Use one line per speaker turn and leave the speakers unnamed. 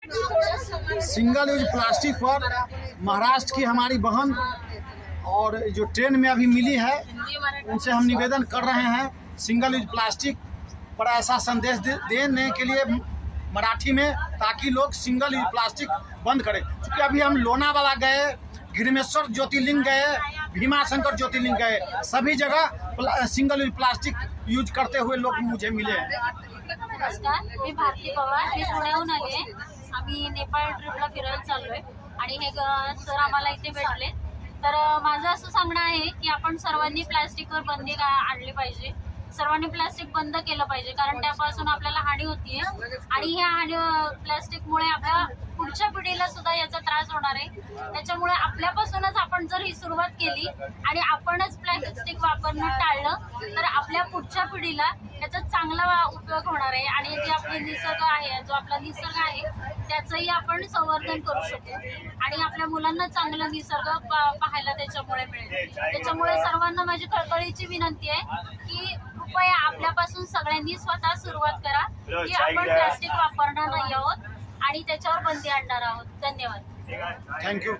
Single use plastic पर महाराष्ट्र की हमारी बहन और जो ट्रेन में अभी मिली है उनसे हम निवेदन कर रहे हैं सिंगल यूज प्लास्टिक पर ऐसा संदेश देने के लिए मराठी में, ताकि लोग सिंगल यूज प्लास्टिक बंद करें। क्योंकि अभी हम लोनावाला गए, घृणेश्वर ज्योतिर्लिंग गए, भीमाशंकर ज्योतिर्लिंग गए, सभी जगह सिंगल यूज प्लास्टिक यूज करते हुए लोग मुझे मिले हैं।
नमस्कार, मी भारती पवार, मी पुण्याहून आले। आम्ही नेपाळ ट्रिपला फिरायला चाललोय आणि हे सर आम्हाला इथे भेटले। तर माझं असं सांगणं आहे की आपण सर्वांनी प्लास्टिकवर बंदी आणली पाहिजे, सर्वांनी प्लास्टिक बंद केलं पाहिजे, कारण त्यापासून आपल्याला हानी होतीये आणि ह्या प्लास्टिकमुळे आपल्या पुढच्या पिढीला सुद्धा याचा त्रास होणार आहे। त्याच्यामुळे आपल्यापासूनच आपण जर ही सुरुवात केली आणि आपणच प्लास्टिक वापरणं टाळलं तर आपल्या पुढच्या पिढीला याचा चांगला उपयोग होणार आहे आणि जे आपले निसर्ग आहे, जो आपला निसर्ग आहे त्याचंही आपण संवर्धन करू शकू आणि आपल्या मुलांना चांगला निसर्ग पाहायला त्याच्यामुळे मिळेल। त्याच्यामुळे सर्वांना माझी कळकळीची विनंती आहे की कृपया आपल्यापासून सगळ्यांनी स्वतः सुरुवात करा की आपण प्लास्टिक वापरणार नाही आहोत आणि त्याच्यावर बंदी आणणार आहोत। धन्यवाद।
थँक्यू।